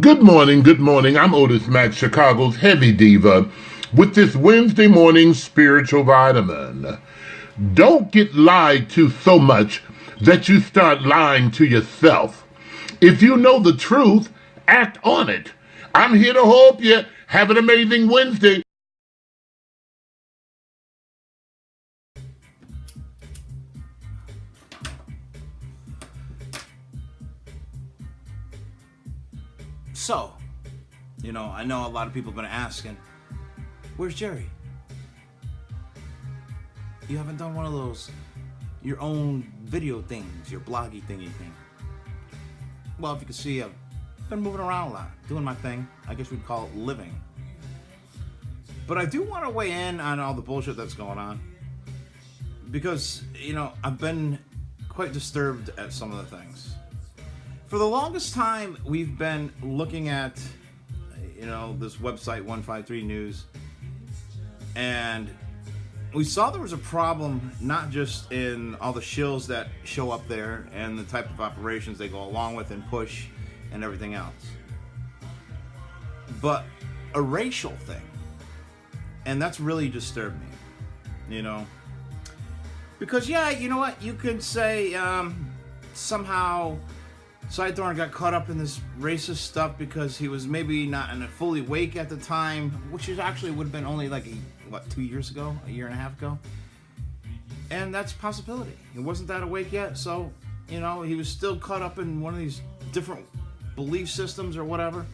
Good morning, good morning. I'm Otis Mack, Chicago's heavy diva, with this Wednesday morning spiritual vitamin. Don't get lied to so much that you start lying to yourself. If you know the truth, act on it. I'm here to help you. Have an amazing Wednesday. So, I know a lot of people have been asking, where's Jerry? You haven't done one of those, your own video things, your bloggy thingy thing. Well, if you can see, I've been moving around a lot, doing my thing. I guess we'd call it living. But I do want to weigh in on all the bullshit that's going on. Because, I've been quite disturbed at some of the things. For the longest time, we've been looking at, this website, 153 News, and we saw there was a problem not just in all the shills that show up there and the type of operations they go along with and push and everything else, but a racial thing. And that's really disturbed me, Because, you know what? You could say somehow Cy Thorne got caught up in this racist stuff because he was maybe not in a fully awake at the time, which is actually would have been only like, 2 years ago, a year and a half ago. And that's a possibility. He wasn't that awake yet, so, he was still caught up in one of these different belief systems or whatever.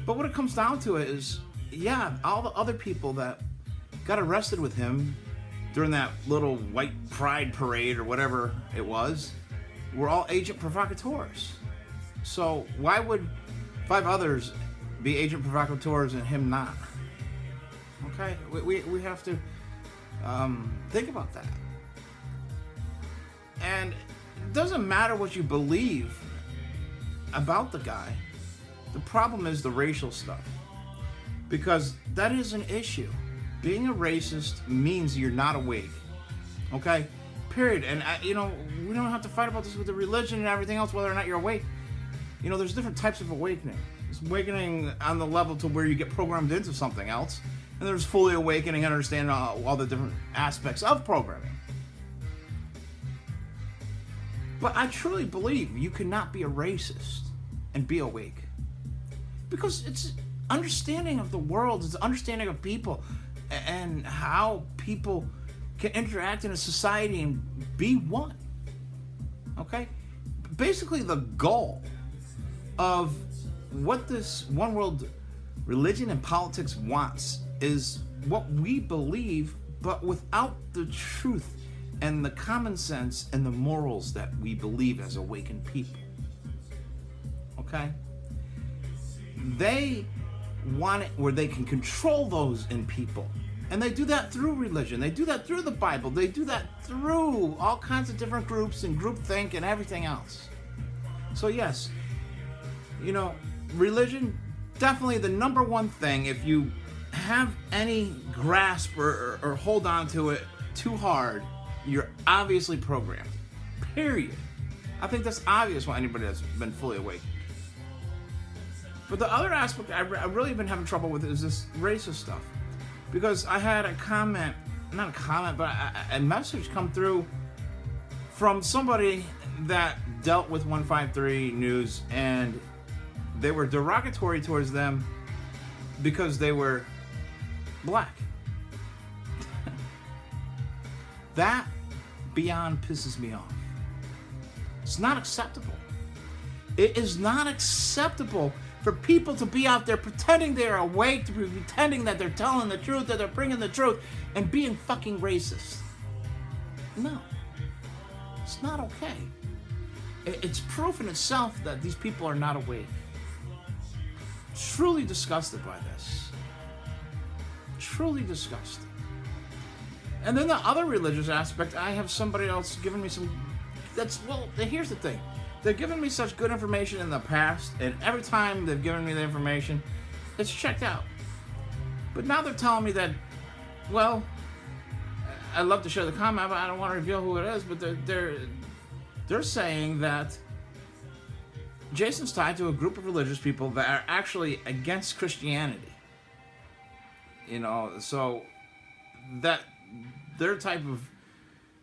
But what it comes down to is, all the other people that got arrested with him during that little white pride parade or whatever it was, were all agent provocateurs. So why would 5 others be agent provocateurs and him not? Okay, we have to think about that. And it doesn't matter what you believe about the guy. The problem is the racial stuff. Because that is an issue. Being a racist means you're not awake. Okay? Period. And, we don't have to fight about this with the religion and everything else, whether or not you're awake. There's different types of awakening. There's awakening on the level to where you get programmed into something else. And there's fully awakening and understanding all the different aspects of programming. But I truly believe you cannot be a racist and be awake. Because it's understanding of the world, it's understanding of people, and how people can interact in a society and be one. Okay? Basically, the goal of what this one world religion and politics wants is what we believe, but without the truth and the common sense and the morals that we believe as awakened people. Okay? They want it where they can control those in people. And they do that through religion. They do that through the Bible. They do that through all kinds of different groups and groupthink and everything else. So yes, religion, definitely the number one thing. If you have any grasp or hold on to it too hard, you're obviously programmed. Period. I think that's obvious for anybody that's been fully awake. But the other aspect I really been having trouble with is this racist stuff. Because I had a message come through from somebody that dealt with 153 News, and they were derogatory towards them because they were black. That beyond pisses me off. It's not acceptable. It is not acceptable for people to be out there pretending they're awake, to be pretending that they're telling the truth, that they're bringing the truth, and being fucking racist. No. It's not okay. It's proof in itself that these people are not awake. Truly disgusted by this. Truly disgusted. And then the other religious aspect, I have somebody else giving me some... here's the thing. They've given me such good information in the past, and every time they've given me the information, it's checked out. But now they're telling me that, I'd love to share the comment, but I don't want to reveal who it is, but they're saying that Jason's tied to a group of religious people that are actually against Christianity. So that their type of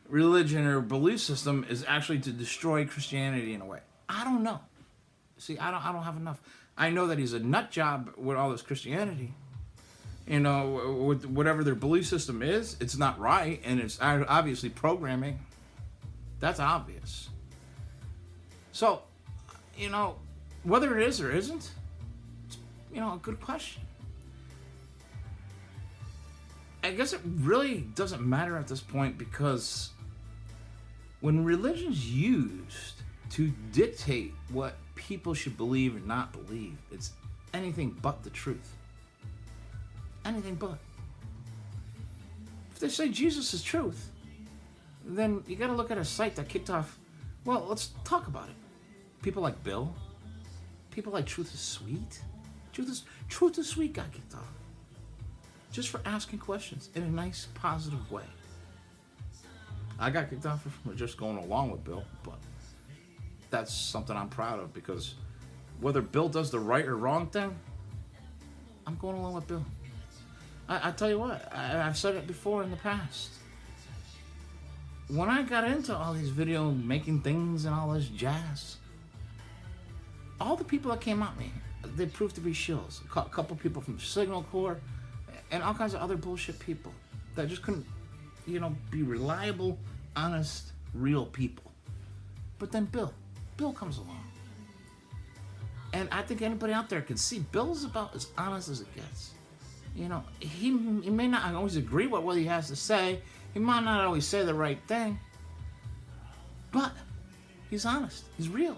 religion or belief system is actually to destroy Christianity in a way. I don't know. See, I don't have enough. I know that he's a nut job with all this Christianity. With whatever their belief system is, it's not right, and it's obviously programming. That's obvious. So, whether it is or isn't, it's, a good question. I guess it really doesn't matter at this point, because when religion's used to dictate what people should believe or not believe, it's anything but the truth. Anything but. If they say Jesus is truth, then you got to look at a site that kicked off. Well, let's talk about it. People like Bill, people like Truth is Sweet. Truth is Sweet got kicked off just for asking questions in a nice, positive way. I got kicked off for just going along with Bill, but that's something I'm proud of, because whether Bill does the right or wrong thing, I'm going along with Bill. I tell you what, I've said it before in the past. When I got into all these video making things and all this jazz, all the people that came at me, they proved to be shills. A couple people from Signal Corps and all kinds of other bullshit people that just couldn't, be reliable, honest, real people. But then Bill comes along. And I think anybody out there can see Bill's about as honest as it gets. He may not always agree with what he has to say. He might not always say the right thing. But he's honest. He's real.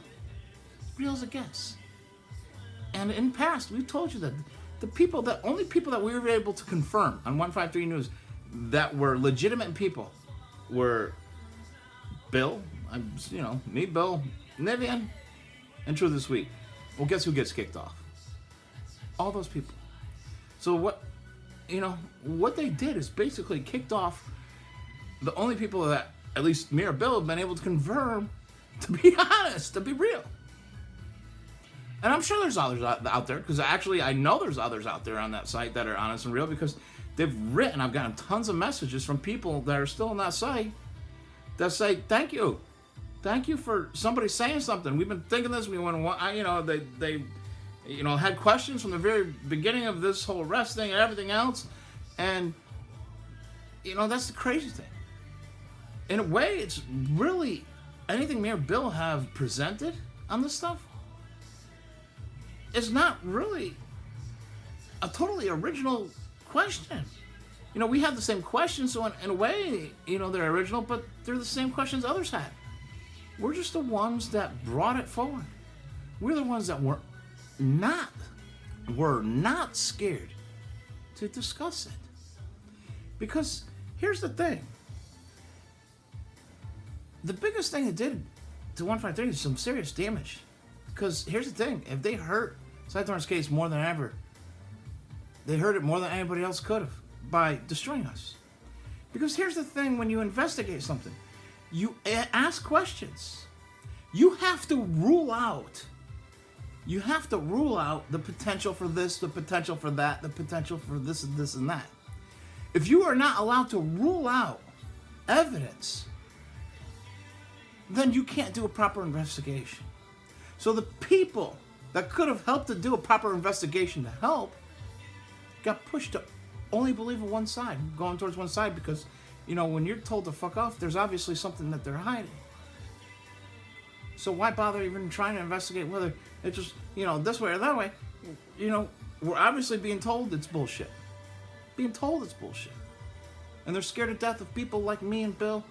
Real as it gets. And in the past, we've told you that the only people that we were able to confirm on 153 News that were legitimate people were Bill, me, Bill, Nivian, and Truth is Sweet. Well, guess who gets kicked off? All those people. So what they did is basically kicked off the only people that at least me or Bill have been able to confirm to be honest, to be real. And I'm sure there's others out there, because actually I know there's others out there on that site that are honest and real, because they've written, I've gotten tons of messages from people that are still on that site that say, thank you for somebody saying something. We've been thinking this. We want to, they had questions from the very beginning of this whole arrest thing and everything else. And, that's the crazy thing. In a way, it's really anything me or Bill have presented on this stuff is not really a totally original question. We have the same questions, so in a way, they're original, but they're the same questions others had. We're just the ones that brought it forward. We're the ones that were not scared to discuss it. Because here's the thing. The biggest thing it did to 153 is some serious damage. Because here's the thing. If they hurt Cythorn's case more than ever, they hurt it more than anybody else could have by destroying us. Because here's the thing. When you investigate something, you ask questions. You have to rule out the potential for this, the potential for that, the potential for this and this and that. If you are not allowed to rule out evidence, then you can't do a proper investigation. So the people that could have helped to do a proper investigation to help got pushed to only believe in one side, going towards one side, because, when you're told to fuck off, there's obviously something that they're hiding. So why bother even trying to investigate whether it's just, this way or that way? We're obviously being told it's bullshit. And they're scared to death of people like me and Bill,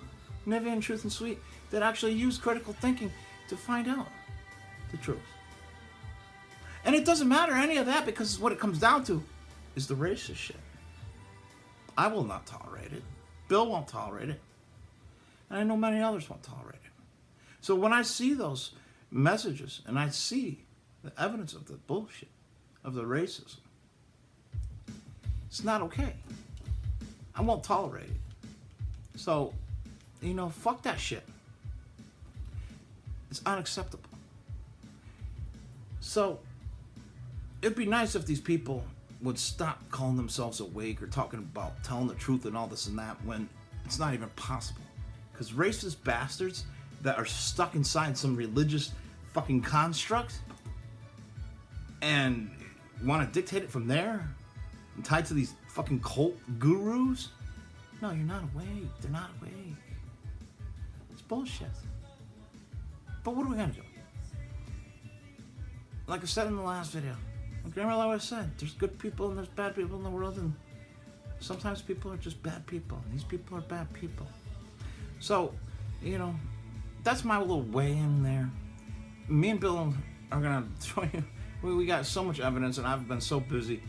Nivian, Truth and Sweet, that actually use critical thinking to find out the truth. And it doesn't matter any of that, because what it comes down to is the racist shit. I will not tolerate it. Bill won't tolerate it. And I know many others won't tolerate it. So when I see those messages and I see the evidence of the bullshit, of the racism, it's not okay. I won't tolerate it. So, fuck that shit. It's unacceptable. So, it'd be nice if these people would stop calling themselves awake or talking about telling the truth and all this and that when it's not even possible. Because racist bastards that are stuck inside some religious fucking construct and want to dictate it from there and tied to these fucking cult gurus. No, you're not awake. They're not awake. It's bullshit. But what are we gonna do? Like I said in the last video, like Grandma always said, there's good people and there's bad people in the world, and sometimes people are just bad people, and these people are bad people. So, you know, that's my little way in there. Me and Bill are gonna show you. We got so much evidence, and I've been so busy.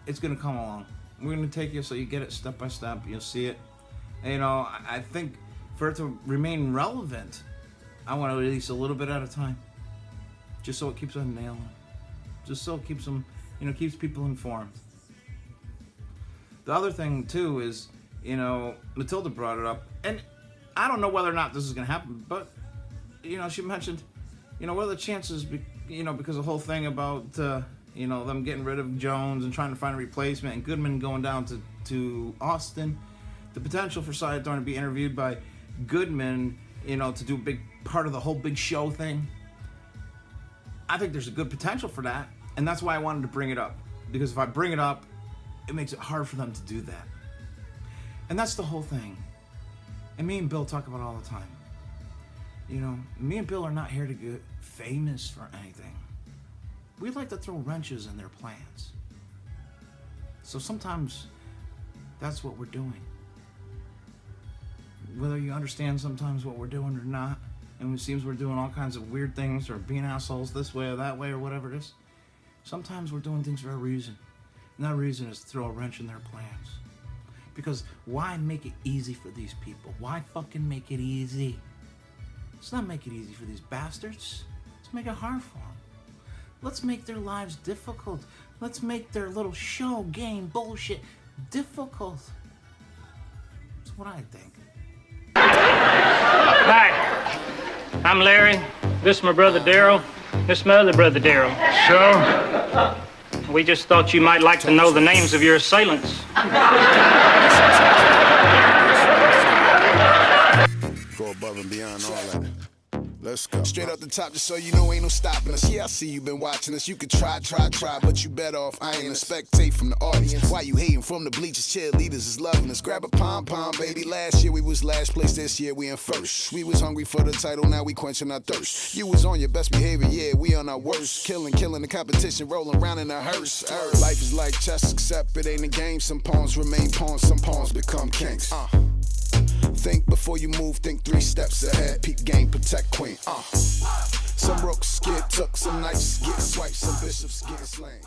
It's gonna come along. We're gonna take you so you get it step by step. You'll see it. And, you know, I think for it to remain relevant, I want to release a little bit at a time, just so it keeps on nailing. Just so it keeps them, you know, keeps people informed. The other thing too is, you know, Matilda brought it up, and I don't know whether or not this is gonna happen, but you know, she mentioned, you know, what are the chances, you know, because the whole thing about, you know, them getting rid of Jones and trying to find a replacement, and Goodman going down to Austin, the potential for Cy Thorne to be interviewed by Goodman, you know, to do a big part of the whole big show thing. I think there's a good potential for that, and that's why I wanted to bring it up, because if I bring it up, it makes it hard for them to do that. And that's the whole thing. And me and Bill talk about it all the time. You know, me and Bill are not here to get famous for anything. We like to throw wrenches in their plans. So sometimes that's what we're doing. Whether you understand sometimes what we're doing or not, and it seems we're doing all kinds of weird things or being assholes this way or that way or whatever it is, sometimes we're doing things for a reason. And that reason is to throw a wrench in their plans. Because why make it easy for these people? Why fucking make it easy? Let's not make it easy for these bastards. Let's make it hard for them. Let's make their lives difficult. Let's make their little show game bullshit difficult. That's what I think. Hi, I'm Larry. This is my brother Daryl. This is my other brother Daryl. So, we just thought you might like to know the names of your assailants. Go above and beyond all that. Let's go. Straight up the top, just so you know ain't no stopping us. Yeah, I see you been watching us. You could try, but you better off. I ain't a spectate from the audience. Why you hating from the bleachers? Cheerleaders is loving us. Grab a pom-pom, baby. Last year we was last place, this year we in first. We was hungry for the title, now we quenching our thirst. You was on your best behavior, yeah, we on our worst. Killing the competition, rolling around in a hearse. Life is like chess, except it ain't a game. Some pawns remain pawns, some pawns become kings. Think before you move, think 3 steps ahead. Peep game, protect queen. Some rooks get took, some knights get swiped, some bishops get slain.